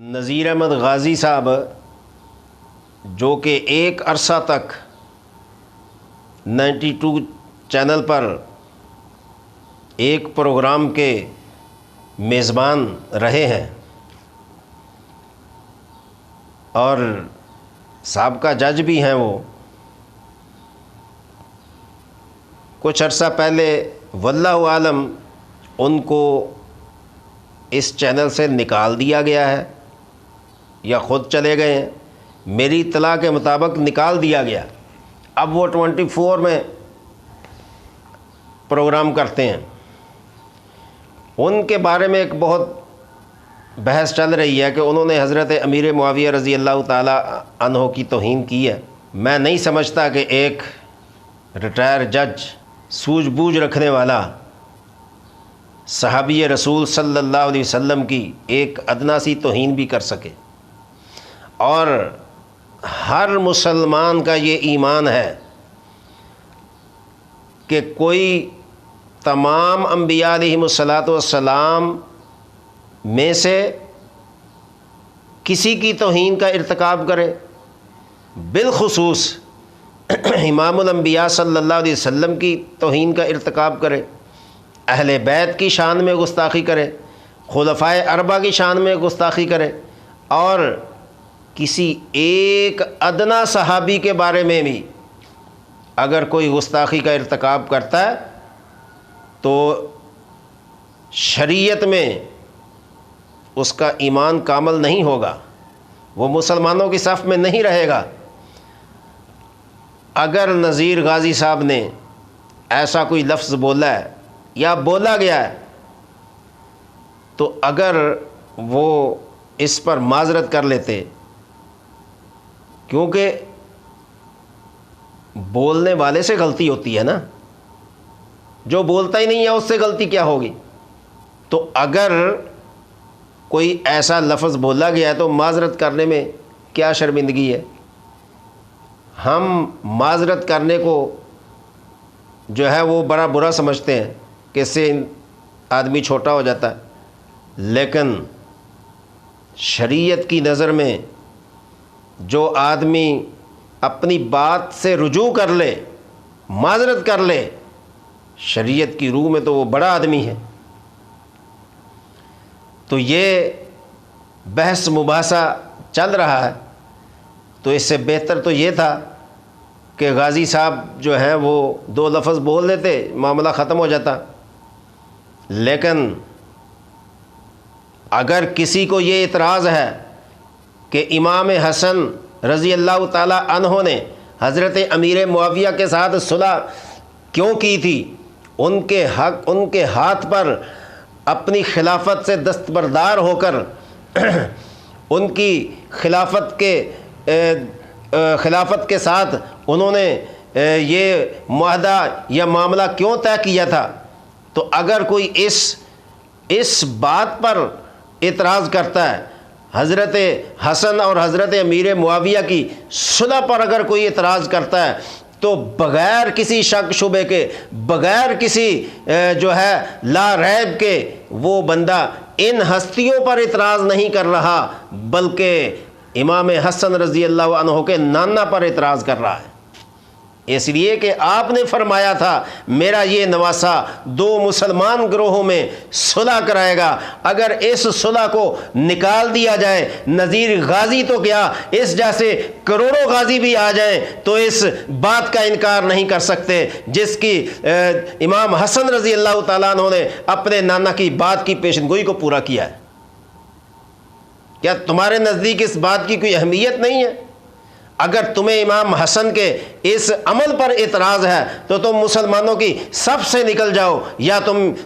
نذیر احمد غازی صاحب جو کہ ایک عرصہ تک 92 چینل پر ایک پروگرام کے میزبان رہے ہیں اور سابقہ جج بھی ہیں، وہ کچھ عرصہ پہلے واللہ عالم ان کو اس چینل سے نکال دیا گیا ہے یا خود چلے گئے ہیں۔ میری اطلاع کے مطابق نکال دیا گیا، اب وہ 24 میں پروگرام کرتے ہیں۔ ان کے بارے میں ایک بہت بحث چل رہی ہے کہ انہوں نے حضرت امیر معاویہ رضی اللہ تعالی عنہ کی توہین کی ہے۔ میں نہیں سمجھتا کہ ایک ریٹائر جج سوجھ بوجھ رکھنے والا صحابی رسول صلی اللہ علیہ وسلم کی ایک ادنا سی توہین بھی کر سکے، اور ہر مسلمان کا یہ ایمان ہے کہ کوئی تمام انبیاء علیہم السلام میں سے کسی کی توہین کا ارتکاب کرے، بالخصوص امام الانبیاء صلی اللہ علیہ وسلم کی توہین کا ارتکاب کرے، اہل بیت کی شان میں گستاخی کرے، خلفائے اربعہ کی شان میں گستاخی کرے، اور کسی ایک ادنا صحابی کے بارے میں بھی اگر کوئی گستاخی کا ارتکاب کرتا ہے تو شریعت میں اس کا ایمان کامل نہیں ہوگا، وہ مسلمانوں کی صف میں نہیں رہے گا۔ اگر نذیر غازی صاحب نے ایسا کوئی لفظ بولا ہے یا بولا گیا ہے تو اگر وہ اس پر معذرت کر لیتے، کیونکہ بولنے والے سے غلطی ہوتی ہے نا، جو بولتا ہی نہیں ہے اس سے غلطی کیا ہوگی؟ تو اگر کوئی ایسا لفظ بولا گیا ہے تو معذرت کرنے میں کیا شرمندگی ہے؟ ہم معذرت کرنے کو جو ہے وہ بڑا برا سمجھتے ہیں کہ اس سے آدمی چھوٹا ہو جاتا ہے، لیکن شریعت کی نظر میں جو آدمی اپنی بات سے رجوع کر لے، معذرت کر لے، شریعت کی روح میں تو وہ بڑا آدمی ہے۔ تو یہ بحث مباحثہ چل رہا ہے، تو اس سے بہتر تو یہ تھا کہ غازی صاحب جو ہیں وہ 2 لفظ بول دیتے، معاملہ ختم ہو جاتا۔ لیکن اگر کسی کو یہ اعتراض ہے کہ امام حسن رضی اللہ تعالی عنہ نے حضرت امیر معاویہ کے ساتھ صلح کیوں کی تھی، ان کے ہاتھ پر اپنی خلافت سے دستبردار ہو کر ان کی خلافت کے ساتھ انہوں نے یہ معاہدہ یا معاملہ کیوں طے کیا تھا، تو اگر کوئی اس بات پر اعتراض کرتا ہے، حضرت حسن اور حضرت امیر معاویہ کی صلح پر اگر کوئی اعتراض کرتا ہے تو بغیر کسی شک شبے کے، بغیر کسی جو ہے لا ریب کے، وہ بندہ ان ہستیوں پر اعتراض نہیں کر رہا بلکہ امام حسن رضی اللہ عنہ کے نانا پر اعتراض کر رہا ہے، اس لیے کہ آپ نے فرمایا تھا میرا یہ نواسہ 2 مسلمان گروہوں میں صلح کرائے گا۔ اگر اس صلح کو نکال دیا جائے، نذیر غازی تو کیا، اس جیسے کروڑوں غازی بھی آ جائیں تو اس بات کا انکار نہیں کر سکتے جس کی امام حسن رضی اللہ تعالیٰ عنہ نے اپنے نانا کی بات کی پیشنگوئی کو پورا کیا ہے۔ کیا تمہارے نزدیک اس بات کی کوئی اہمیت نہیں ہے؟ اگر تمہیں امام حسن کے اس عمل پر اعتراض ہے تو تم مسلمانوں کی صف سے نکل جاؤ، یا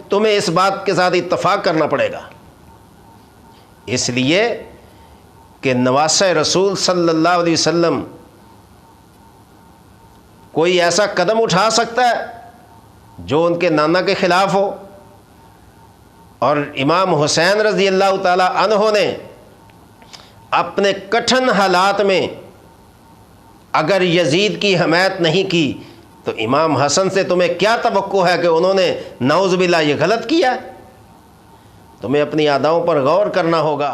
تمہیں اس بات کے ساتھ اتفاق کرنا پڑے گا، اس لیے کہ نواسہ رسول صلی اللہ علیہ وسلم کوئی ایسا قدم اٹھا سکتا ہے جو ان کے نانا کے خلاف ہو، اور امام حسین رضی اللہ تعالی عنہ نے اپنے کٹھن حالات میں اگر یزید کی حمایت نہیں کی تو امام حسن سے تمہیں کیا توقع ہے کہ انہوں نے نعوذ باللہ یہ غلط کیا؟ تمہیں اپنی اداؤں پر غور کرنا ہوگا۔